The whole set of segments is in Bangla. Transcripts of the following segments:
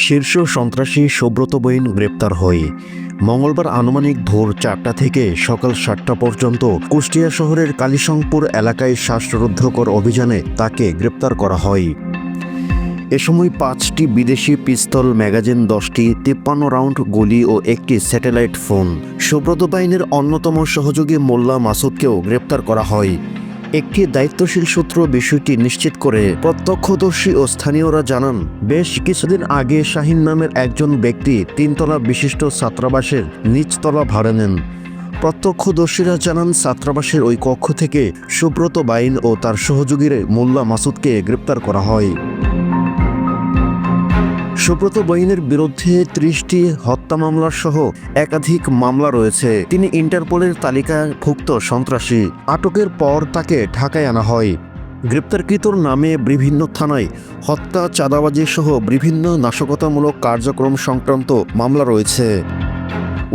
শীর্ষ সন্ত্রাসী সুব্রত বৈন গ্রেপ্তার হয়। মঙ্গলবার আনুমানিক ভোর 4টা থেকে সকাল 7টা পর্যন্ত কুষ্টিয়া শহরের কালিশংপুর এলাকায় শ্বাসরুদ্ধকর অভিযানে তাকে গ্রেপ্তার করা হয়। এ সময় 5টি বিদেশি পিস্তল, ম্যাগাজিন 10টি, 53 রাউন্ড গুলি ও একটি স্যাটেলাইট ফোন। সুব্রত বাইনের অন্যতম সহযোগী মোল্লা মাসুদকেও গ্রেপ্তার করা হয়। একটি দায়িত্বশীল সূত্র বিষয়টি নিশ্চিত করে। প্রত্যক্ষদর্শী ও স্থানীয়রা জানান, বেশ কিছুদিন আগে শাহিন নামের একজন ব্যক্তি 3তলা বিশিষ্ট ছাত্রাবাসের নিচতলা ভাড়া নেন। প্রত্যক্ষদর্শীরা জানান, ছাত্রাবাসের ওই কক্ষ থেকে সুব্রত বাইন ও তার সহযোগীরা মোল্লা মাসুদকে গ্রেপ্তার করা হয়। সুব্রত বৈনের বিরুদ্ধে 30টি হত্যা মামলা সহ একাধিক মামলা রয়েছে। তিনি ইন্টারপোলের তালিকাভুক্ত সন্ত্রাসী। আটকের পর তাকে ঢাকায় আনা হয়। গ্রেপ্তারকৃতর নামে বিভিন্ন থানায় হত্যা, চাঁদাবাজি সহ বিভিন্ন নাশকতামূলক কার্যক্রম সংক্রান্ত মামলা রয়েছে।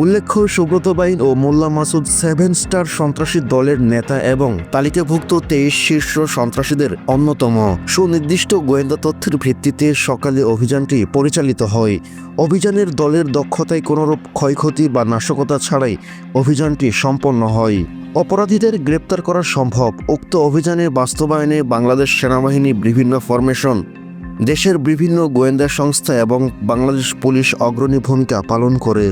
উল্লেখ্য, সুব্রত বাইন ও মোল্লা মাসুদ 7 স্টার সন্ত্রাসী দলের নেতা এবং তালিকাভুক্ত 23 শীর্ষ সন্ত্রাসীদের অন্যতম। সুনির্দিষ্ট গোয়েন্দা তথ্যের ভিত্তিতে সকালে অভিযানটি পরিচালিত হয়। অভিযানের দলের দক্ষতায় কোনোরূপ ক্ষয়ক্ষতি বা নাশকতা ছাড়াই অভিযানটি সম্পন্ন হয়। অপরাধীদের গ্রেপ্তার করা সম্ভব। উক্ত অভিযানের বাস্তবায়নে বাংলাদেশ সেনাবাহিনী, বিভিন্ন ফরমেশন, দেশের বিভিন্ন গোয়েন্দা সংস্থা এবং বাংলাদেশ পুলিশ অগ্রণী ভূমিকা পালন করে।